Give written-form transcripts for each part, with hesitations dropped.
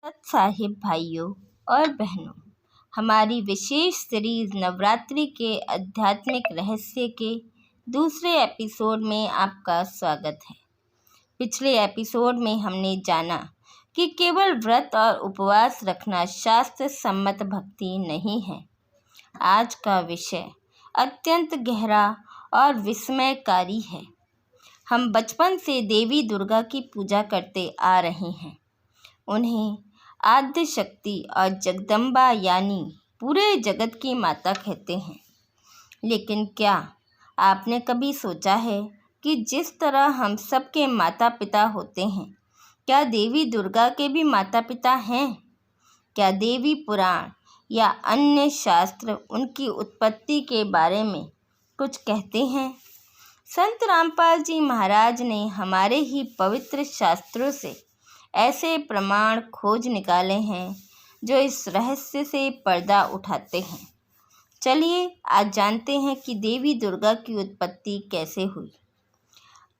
साहिब भाइयों और बहनों, हमारी विशेष सीरीज नवरात्रि के आध्यात्मिक रहस्य के दूसरे एपिसोड में आपका स्वागत है। पिछले एपिसोड में हमने जाना कि केवल व्रत और उपवास रखना शास्त्र सम्मत भक्ति नहीं है। आज का विषय अत्यंत गहरा और विस्मयकारी है। हम बचपन से देवी दुर्गा की पूजा करते आ रहे हैं। उन्हें आद्य शक्ति और जगदम्बा यानी पूरे जगत की माता कहते हैं। लेकिन क्या आपने कभी सोचा है कि जिस तरह हम सबके माता पिता होते हैं, क्या देवी दुर्गा के भी माता पिता हैं? क्या देवी पुराण या अन्य शास्त्र उनकी उत्पत्ति के बारे में कुछ कहते हैं? संत रामपाल जी महाराज ने हमारे ही पवित्र शास्त्रों से ऐसे प्रमाण खोज निकाले हैं जो इस रहस्य से पर्दा उठाते हैं। चलिए आज जानते हैं कि देवी दुर्गा की उत्पत्ति कैसे हुई।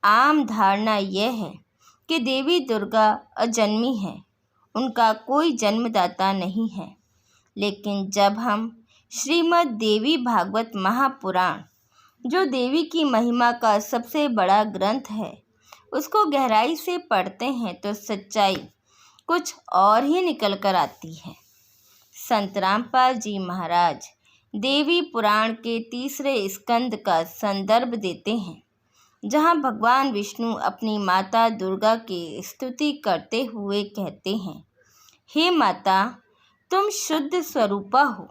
आम धारणा यह है कि देवी दुर्गा अजन्मी है, उनका कोई जन्मदाता नहीं है। लेकिन जब हम श्रीमद् देवी भागवत महापुराण, जो देवी की महिमा का सबसे बड़ा ग्रंथ है, उसको गहराई से पढ़ते हैं तो सच्चाई कुछ और ही निकल कर आती है। संत रामपाल जी महाराज देवी पुराण के तीसरे स्कंद का संदर्भ देते हैं, जहाँ भगवान विष्णु अपनी माता दुर्गा की स्तुति करते हुए कहते हैं, हे माता, तुम शुद्ध स्वरूपा हो।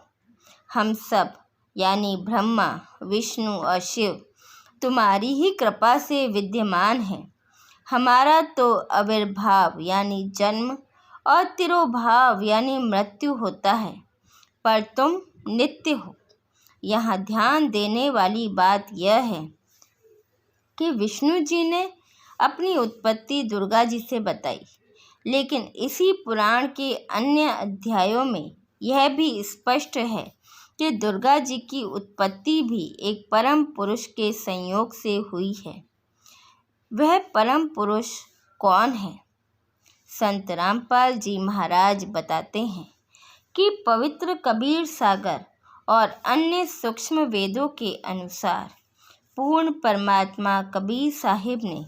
हम सब यानी ब्रह्मा, विष्णु और शिव तुम्हारी ही कृपा से विद्यमान हैं। हमारा तो आविर्भाव यानी जन्म और तिरोभाव यानी मृत्यु होता है, पर तुम नित्य हो। यहाँ ध्यान देने वाली बात यह है कि विष्णु जी ने अपनी उत्पत्ति दुर्गा जी से बताई, लेकिन इसी पुराण के अन्य अध्यायों में यह भी स्पष्ट है कि दुर्गा जी की उत्पत्ति भी एक परम पुरुष के संयोग से हुई है। वह परम पुरुष कौन है? संत रामपाल जी महाराज बताते हैं कि पवित्र कबीर सागर और अन्य सूक्ष्म वेदों के अनुसार पूर्ण परमात्मा कबीर साहिब ने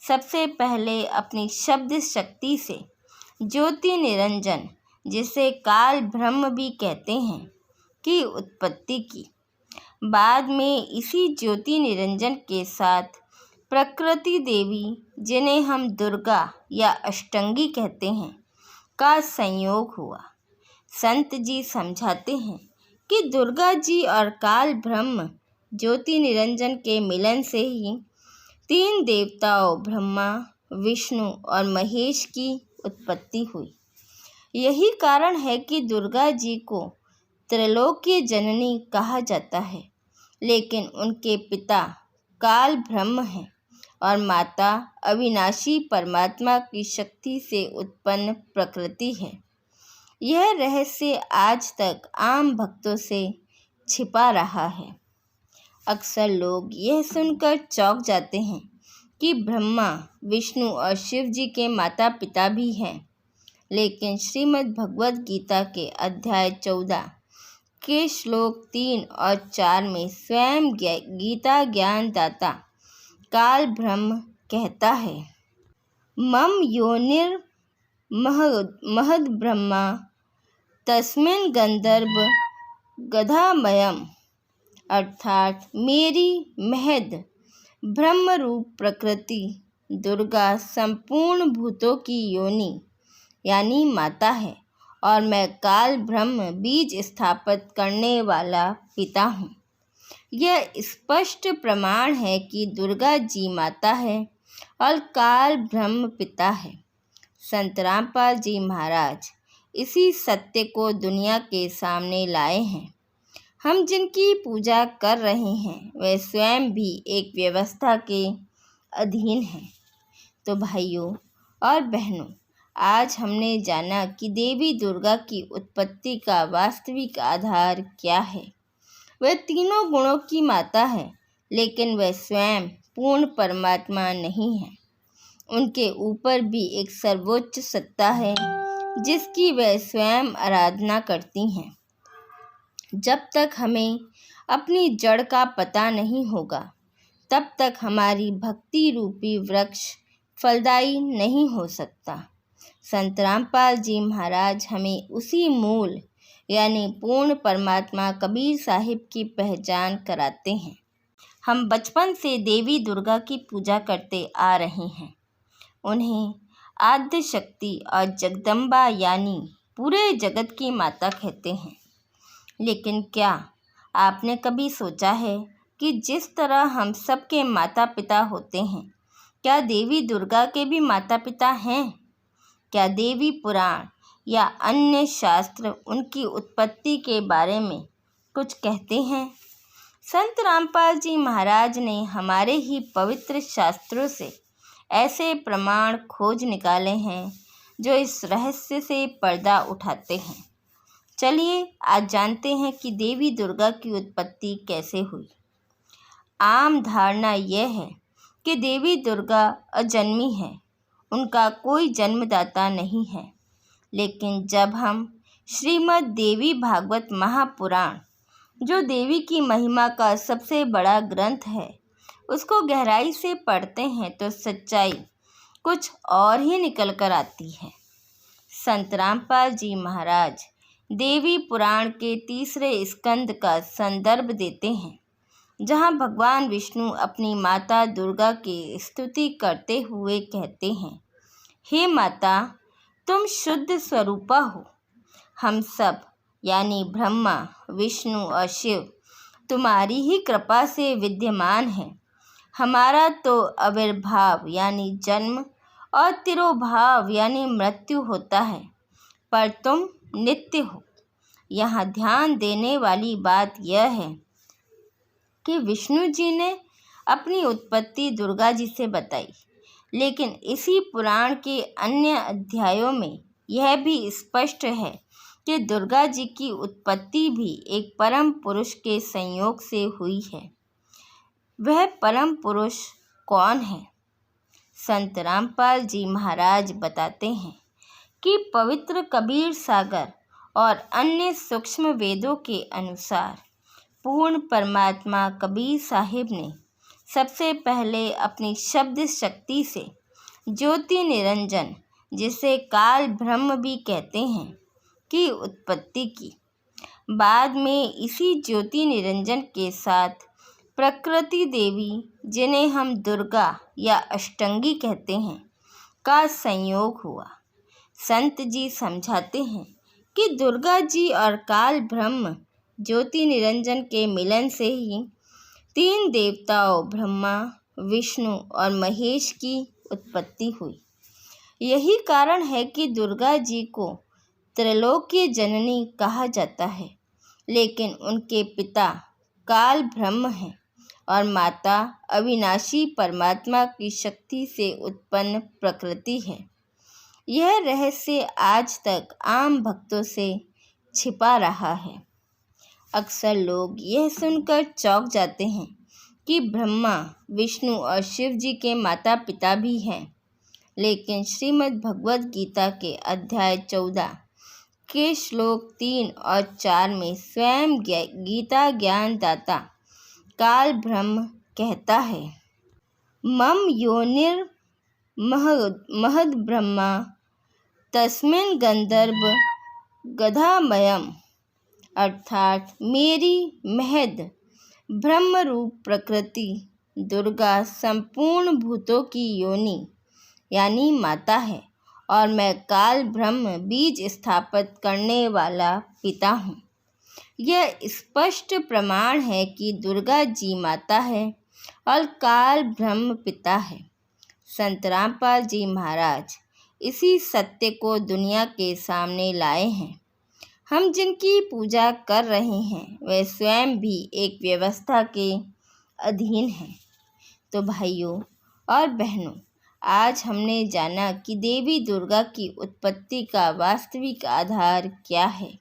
सबसे पहले अपनी शब्द शक्ति से ज्योति निरंजन, जिसे काल ब्रह्म भी कहते हैं, की उत्पत्ति की। बाद में इसी ज्योति निरंजन के साथ प्रकृति देवी, जिन्हें हम दुर्गा या अष्टंगी कहते हैं, का संयोग हुआ। संत जी समझाते हैं कि दुर्गा जी और काल ब्रह्म ज्योति निरंजन के मिलन से ही तीन देवताओं ब्रह्मा, विष्णु और महेश की उत्पत्ति हुई। यही कारण है कि दुर्गा जी को त्रैलोक्य जननी कहा जाता है, लेकिन उनके पिता काल ब्रह्म हैं और माता अविनाशी परमात्मा की शक्ति से उत्पन्न प्रकृति है। यह रहस्य आज तक आम भक्तों से छिपा रहा है। अक्सर लोग यह सुनकर चौंक जाते हैं कि ब्रह्मा, विष्णु और शिव जी के माता पिता भी हैं, लेकिन श्रीमद् भगवद गीता के अध्याय 14 के श्लोक 3 और 4 में स्वयं गीता ज्ञान दाता काल ब्रह्म कहता है, मम योनिर महद ब्रह्मा तस्मिन् गंधर्व गधामयम, अर्थात मेरी महद ब्रह्म रूप प्रकृति दुर्गा संपूर्ण भूतों की योनि यानी माता है और मैं काल ब्रह्म बीज स्थापित करने वाला पिता हूँ। यह स्पष्ट प्रमाण है कि दुर्गा जी माता है और काल ब्रह्म पिता है। संत रामपाल जी महाराज इसी सत्य को दुनिया के सामने लाए हैं। हम जिनकी पूजा कर रहे हैं वे स्वयं भी एक व्यवस्था के अधीन हैं। तो भाइयों और बहनों, आज हमने जाना कि देवी दुर्गा की उत्पत्ति का वास्तविक आधार क्या है। वह तीनों गुणों की माता है, लेकिन वह स्वयं पूर्ण परमात्मा नहीं है। उनके ऊपर भी एक सर्वोच्च सत्ता है जिसकी वे स्वयं आराधना करती हैं। जब तक हमें अपनी जड़ का पता नहीं होगा, तब तक हमारी भक्ति रूपी वृक्ष फलदायी नहीं हो सकता। संत रामपाल जी महाराज हमें उसी मूल यानी पूर्ण परमात्मा कबीर साहिब की पहचान कराते हैं। हम बचपन से देवी दुर्गा की पूजा करते आ रहे हैं। उन्हें आद्य शक्ति और जगदम्बा यानी पूरे जगत की माता कहते हैं। लेकिन क्या आपने कभी सोचा है कि जिस तरह हम सबके माता पिता होते हैं, क्या देवी दुर्गा के भी माता पिता हैं? क्या देवी पुराण या अन्य शास्त्र उनकी उत्पत्ति के बारे में कुछ कहते हैं? संत रामपाल जी महाराज ने हमारे ही पवित्र शास्त्रों से ऐसे प्रमाण खोज निकाले हैं जो इस रहस्य से पर्दा उठाते हैं। चलिए आज जानते हैं कि देवी दुर्गा की उत्पत्ति कैसे हुई। आम धारणा यह है कि देवी दुर्गा अजन्मी है, उनका कोई जन्मदाता नहीं है। लेकिन जब हम श्रीमद् देवी भागवत महापुराण, जो देवी की महिमा का सबसे बड़ा ग्रंथ है, उसको गहराई से पढ़ते हैं तो सच्चाई कुछ और ही निकल कर आती है। संत रामपाल जी महाराज देवी पुराण के 3 स्कंद का संदर्भ देते हैं, जहाँ भगवान विष्णु अपनी माता दुर्गा की स्तुति करते हुए कहते हैं, हे माता, तुम शुद्ध स्वरूपा हो। हम सब यानी ब्रह्मा, विष्णु और शिव तुम्हारी ही कृपा से विद्यमान हैं। हमारा तो आविर्भाव यानी जन्म और तिरोभाव यानी मृत्यु होता है, पर तुम नित्य हो। यहाँ ध्यान देने वाली बात यह है कि विष्णु जी ने अपनी उत्पत्ति दुर्गा जी से बताई, लेकिन इसी पुराण के अन्य अध्यायों में यह भी स्पष्ट है कि दुर्गा जी की उत्पत्ति भी एक परम पुरुष के संयोग से हुई है। वह परम पुरुष कौन है? संत रामपाल जी महाराज बताते हैं कि पवित्र कबीर सागर और अन्य सूक्ष्म वेदों के अनुसार पूर्ण परमात्मा कबीर साहिब ने सबसे पहले अपनी शब्द शक्ति से ज्योति निरंजन, जिसे काल ब्रह्म भी कहते हैं, की उत्पत्ति की। बाद में इसी ज्योति निरंजन के साथ प्रकृति देवी, जिन्हें हम दुर्गा या अष्टंगी कहते हैं, का संयोग हुआ। संत जी समझाते हैं कि दुर्गा जी और काल ब्रह्म ज्योति निरंजन के मिलन से ही 3 देवताओं ब्रह्मा, विष्णु और महेश की उत्पत्ति हुई। यही कारण है कि दुर्गा जी को त्रैलोक्य जननी कहा जाता है, लेकिन उनके पिता काल ब्रह्म हैं और माता अविनाशी परमात्मा की शक्ति से उत्पन्न प्रकृति है। यह रहस्य आज तक आम भक्तों से छिपा रहा है। अक्सर लोग यह सुनकर चौंक जाते हैं कि ब्रह्मा, विष्णु और शिव जी के माता पिता भी हैं, लेकिन श्रीमद् भगवद गीता के अध्याय 14 के श्लोक 3 और 4 में स्वयं गीता ज्ञान दाता काल ब्रह्म कहता है, मम योनिर महद ब्रह्मा तस्मिन् गंधर्व गधामयम, अर्थात मेरी महद ब्रह्म रूप प्रकृति दुर्गा संपूर्ण भूतों की योनि यानी माता है और मैं काल ब्रह्म बीज स्थापित करने वाला पिता हूँ। यह स्पष्ट प्रमाण है कि दुर्गा जी माता है और काल ब्रह्म पिता है। संत रामपाल जी महाराज इसी सत्य को दुनिया के सामने लाए हैं। हम जिनकी पूजा कर रहे हैं वे स्वयं भी एक व्यवस्था के अधीन हैं। तो भाइयों और बहनों, आज हमने जाना कि देवी दुर्गा की उत्पत्ति का वास्तविक आधार क्या है।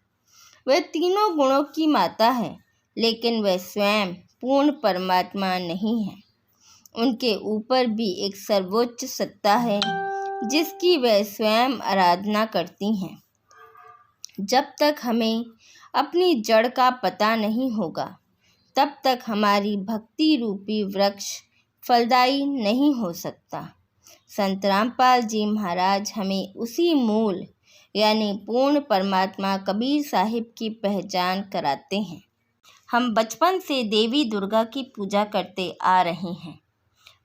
वह तीनों गुणों की माता है, लेकिन वह स्वयं पूर्ण परमात्मा नहीं है। उनके ऊपर भी एक सर्वोच्च सत्ता है जिसकी वह स्वयं आराधना करती हैं। जब तक हमें अपनी जड़ का पता नहीं होगा, तब तक हमारी भक्ति रूपी वृक्ष फलदायी नहीं हो सकता। संत रामपाल जी महाराज हमें उसी मूल यानी पूर्ण परमात्मा कबीर साहिब की पहचान कराते हैं। हम बचपन से देवी दुर्गा की पूजा करते आ रहे हैं।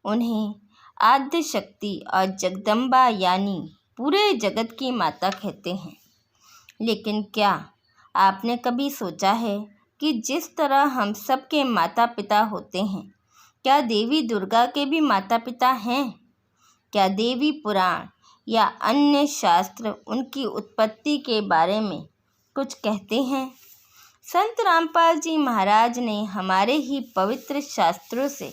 उन्हें आद्य शक्ति और जगदम्बा यानी पूरे जगत की माता कहते हैं। लेकिन क्या आपने कभी सोचा है कि जिस तरह हम सबके माता पिता होते हैं, क्या देवी दुर्गा के भी माता पिता हैं? क्या देवी पुराण या अन्य शास्त्र उनकी उत्पत्ति के बारे में कुछ कहते हैं? संत रामपाल जी महाराज ने हमारे ही पवित्र शास्त्रों से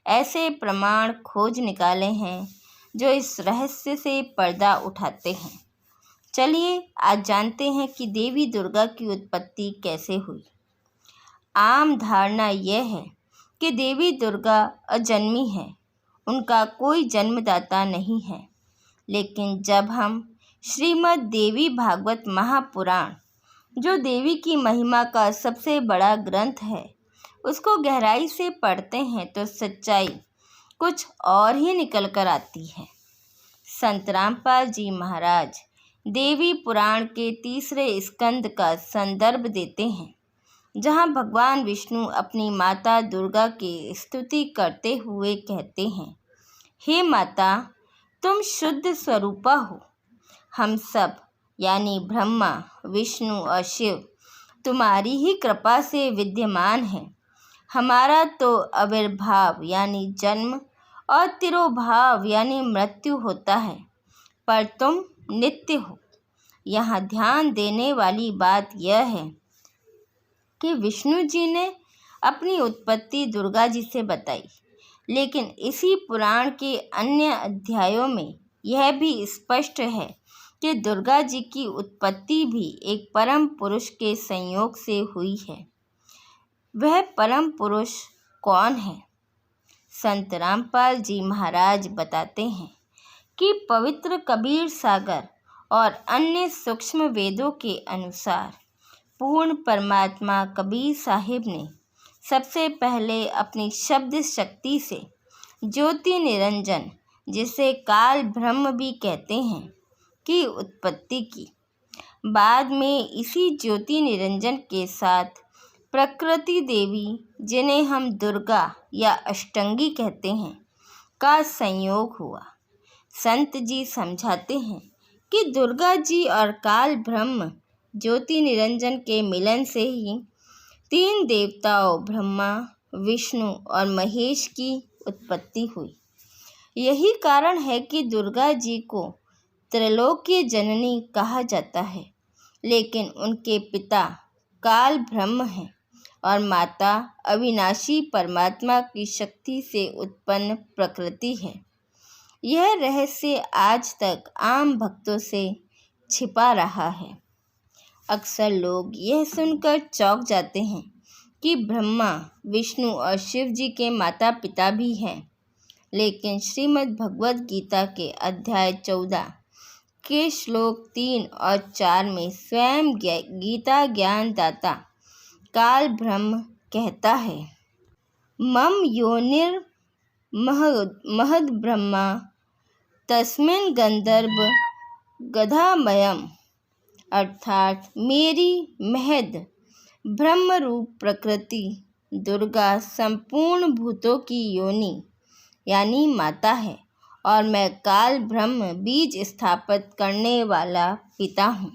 ऐसे प्रमाण खोज निकाले हैं जो इस रहस्य से पर्दा उठाते हैं। चलिए आज जानते हैं कि देवी दुर्गा की उत्पत्ति कैसे हुई। आम धारणा यह है कि देवी दुर्गा अजन्मी है, उनका कोई जन्मदाता नहीं है। लेकिन जब हम श्रीमद् देवी भागवत महापुराण, जो देवी की महिमा का सबसे बड़ा ग्रंथ है, उसको गहराई से पढ़ते हैं तो सच्चाई कुछ और ही निकल कर आती है। संत रामपाल जी महाराज देवी पुराण के 3 स्कंद का संदर्भ देते हैं, जहाँ भगवान विष्णु अपनी माता दुर्गा की स्तुति करते हुए कहते हैं, हे माता, तुम शुद्ध स्वरूपा हो। हम सब यानी ब्रह्मा, विष्णु और शिव तुम्हारी ही कृपा से विद्यमान हैं। हमारा तो आविर्भाव यानी जन्म और तिरोभाव यानी मृत्यु होता है, पर तुम नित्य हो। यहाँ ध्यान देने वाली बात यह है कि विष्णु जी ने अपनी उत्पत्ति दुर्गा जी से बताई, लेकिन इसी पुराण के अन्य अध्यायों में यह भी स्पष्ट है कि दुर्गा जी की उत्पत्ति भी एक परम पुरुष के संयोग से हुई है। वह परम पुरुष कौन है? संत रामपाल जी महाराज बताते हैं कि पवित्र कबीर सागर और अन्य सूक्ष्म वेदों के अनुसार पूर्ण परमात्मा कबीर साहिब ने सबसे पहले अपनी शब्द शक्ति से ज्योति निरंजन, जिसे काल ब्रह्म भी कहते हैं, की उत्पत्ति की। बाद में इसी ज्योति निरंजन के साथ प्रकृति देवी, जिन्हें हम दुर्गा या अष्टंगी कहते हैं, का संयोग हुआ। संत जी समझाते हैं कि दुर्गा जी और काल ब्रह्म ज्योति निरंजन के मिलन से ही 3 देवताओं ब्रह्मा, विष्णु और महेश की उत्पत्ति हुई। यही कारण है कि दुर्गा जी को त्रैलोक्य जननी कहा जाता है, लेकिन उनके पिता काल ब्रह्म हैं और माता अविनाशी परमात्मा की शक्ति से उत्पन्न प्रकृति है। यह रहस्य आज तक आम भक्तों से छिपा रहा है। अक्सर लोग यह सुनकर चौंक जाते हैं कि ब्रह्मा, विष्णु और शिव जी के माता पिता भी हैं, लेकिन श्रीमद् भगवद गीता के अध्याय 14 के श्लोक 3 और 4 में स्वयं गीता ज्ञान दाता काल ब्रह्म कहता है, मम योनिर महद ब्रह्मा तस्मिन् गंधर्व गधामयम, अर्थात मेरी महद ब्रह्म रूप प्रकृति दुर्गा संपूर्ण भूतों की योनि यानी माता है और मैं काल ब्रह्म बीज स्थापित करने वाला पिता हूँ।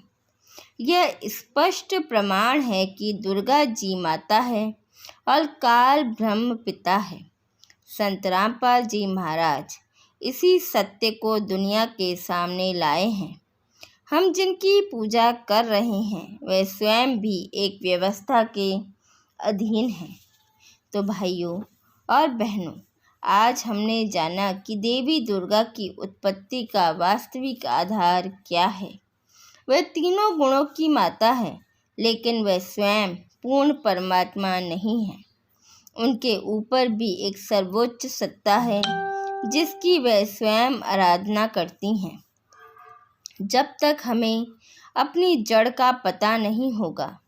यह स्पष्ट प्रमाण है कि दुर्गा जी माता है और काल ब्रह्म पिता है। संत रामपाल जी महाराज इसी सत्य को दुनिया के सामने लाए हैं। हम जिनकी पूजा कर रहे हैं वे स्वयं भी एक व्यवस्था के अधीन हैं। तो भाइयों और बहनों, आज हमने जाना कि देवी दुर्गा की उत्पत्ति का वास्तविक आधार क्या है। वह तीनों गुणों की माता है, लेकिन वह स्वयं पूर्ण परमात्मा नहीं है। उनके ऊपर भी एक सर्वोच्च सत्ता है जिसकी वह स्वयं आराधना करती हैं। जब तक हमें अपनी जड़ का पता नहीं होगा,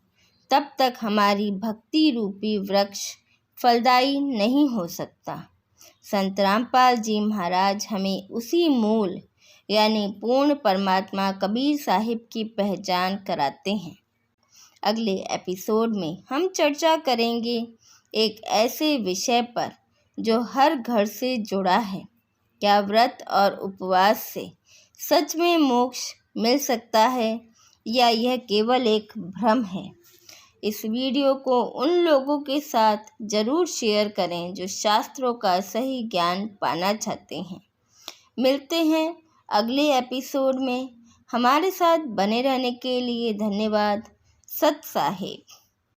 तब तक हमारी भक्ति रूपी वृक्ष फलदायी नहीं हो सकता। संत रामपाल जी महाराज हमें उसी मूल यानी पूर्ण परमात्मा कबीर साहिब की पहचान कराते हैं। अगले एपिसोड में हम चर्चा करेंगे एक ऐसे विषय पर जो हर घर से जुड़ा है। क्या व्रत और उपवास से सच में मोक्ष मिल सकता है या यह केवल एक भ्रम है? इस वीडियो को उन लोगों के साथ ज़रूर शेयर करें जो शास्त्रों का सही ज्ञान पाना चाहते हैं। मिलते हैं अगले एपिसोड में। हमारे साथ बने रहने के लिए धन्यवाद। सत साहिब।